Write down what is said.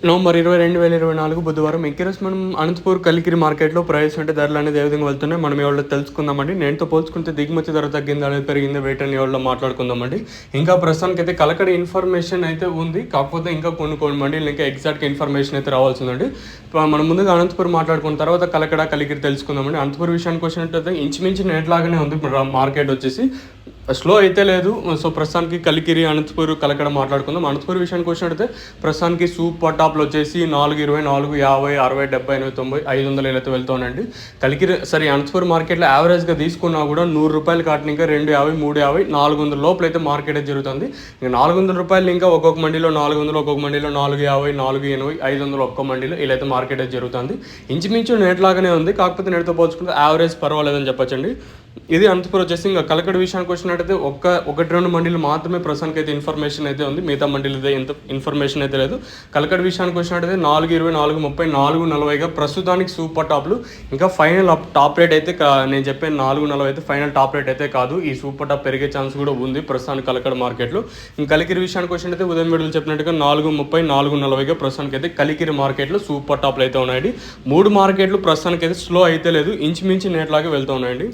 November 20, 2024 బుధవారం ఈరోజు మనం అనంతపూర్ కలికిరి మార్కెట్లో ప్రైస్ అంటే ధరలు అనేది ఏ విధంగా వెళ్తున్నాయి మనం ఎవరో తెలుసుకుందామండి. నేనుతో పోల్చుకుంటే దిగుమతి ధర తగ్గింది అనేది పెరిగింది వెయిట్ అని ఎవరో మాట్లాడుకుందామండి. ఇంకా ప్రస్తుతానికి అయితే కలకడ ఇన్ఫర్మేషన్ అయితే ఉంది, కాకపోతే ఇంకా కొన్ని మండీలు ఇంకా ఎగ్జాక్ట్గా ఇన్ఫర్మేషన్ అయితే రావాల్సిందండి. మనం ముందుగా అనంతపూర్ మాట్లాడుకున్న తర్వాత కలకడ కలికిరి తెలుసుకుందామండి. అనంతపూర్ విషయానికి వచ్చినట్టయితే ఇంచుమించు నేట్లాగానే ఉంది మార్కెట్ వచ్చేసి, స్లో అయితే లేదు. సో ప్రస్తుతానికి కలికిరి అనంతపూర్ కలకడ మాట్లాడుకుందాం. అనంతపూర్ విషయానికి వచ్చినట్టయితే ప్రస్తుతానికి సూపర్ టాప్లో వచ్చేసి 420, 450, 60, 70, 80, 90, 500 అయితే వెళ్తానండి. కలికిరి అనంతపూర్ మార్కెట్లో యావరేజ్గా తీసుకున్నా కూడా ₹100 కాటిన ఇంకా 250, 350, 400 లోపల అయితే మార్కెట్ అయితే జరుగుతుంది. ఇంకా ₹400 ఇంకా ఒక్కొక్క మండీలో 400, ఒక్కొక్క మండీలో 450, 480, 500 ఒక్కొక్క మండీలో ఇలా అయితే మార్కెట్ అయితే జరుగుతుంది. ఇంచుమించు నేట్లాగానే ఉంది, కాకపోతే నేటితో పోల్చుకుంటే యావరేజ్ పర్వాలేదని చెప్పచ్చండి. ఇది అనంతపూర్ వచ్చేసి. ఇంకా కలకడ విషయానికి వచ్చినట్టయితే ఒకటి రెండు మండీలు మాత్రమే ప్రస్తుతానికి అయితే ఇన్ఫర్మేషన్ అయితే ఉంది, మిగతా మండీలు అయితే ఎంత ఇన్ఫర్మేషన్ అయితే లేదు. కలకడ విషయానికి వచ్చినట్టయితే 420, 430, 440గా ప్రస్తుతానికి సూపర్ టాప్లు. ఇంకా ఫైనల్ టాప్ రేట్ అయితే నేను చెప్పే 440 అయితే ఫైనల్ టాప్ రేట్ అయితే కాదు, ఈ సూపర్ టాప్ పెరిగే ఛాన్స్ కూడా ఉంది ప్రస్తుతానికి కలకడ మార్కెట్లో. ఇంకా కలికిరి విషయానికి వచ్చినట్టయితే ఉదయం వీడియోలు చెప్పినట్టుగా 430, 440గా ప్రస్తుతానికి అయితే కలికిరి మార్కెట్లో సూపర్ టాప్లు అయితే ఉన్నాయండి. 3 మార్కెట్లు ప్రస్తుతానికి అయితే స్లో అయితే లేదు, ఇంచుమించు నేట్లాగే వెళ్తూ ఉన్నాయండి.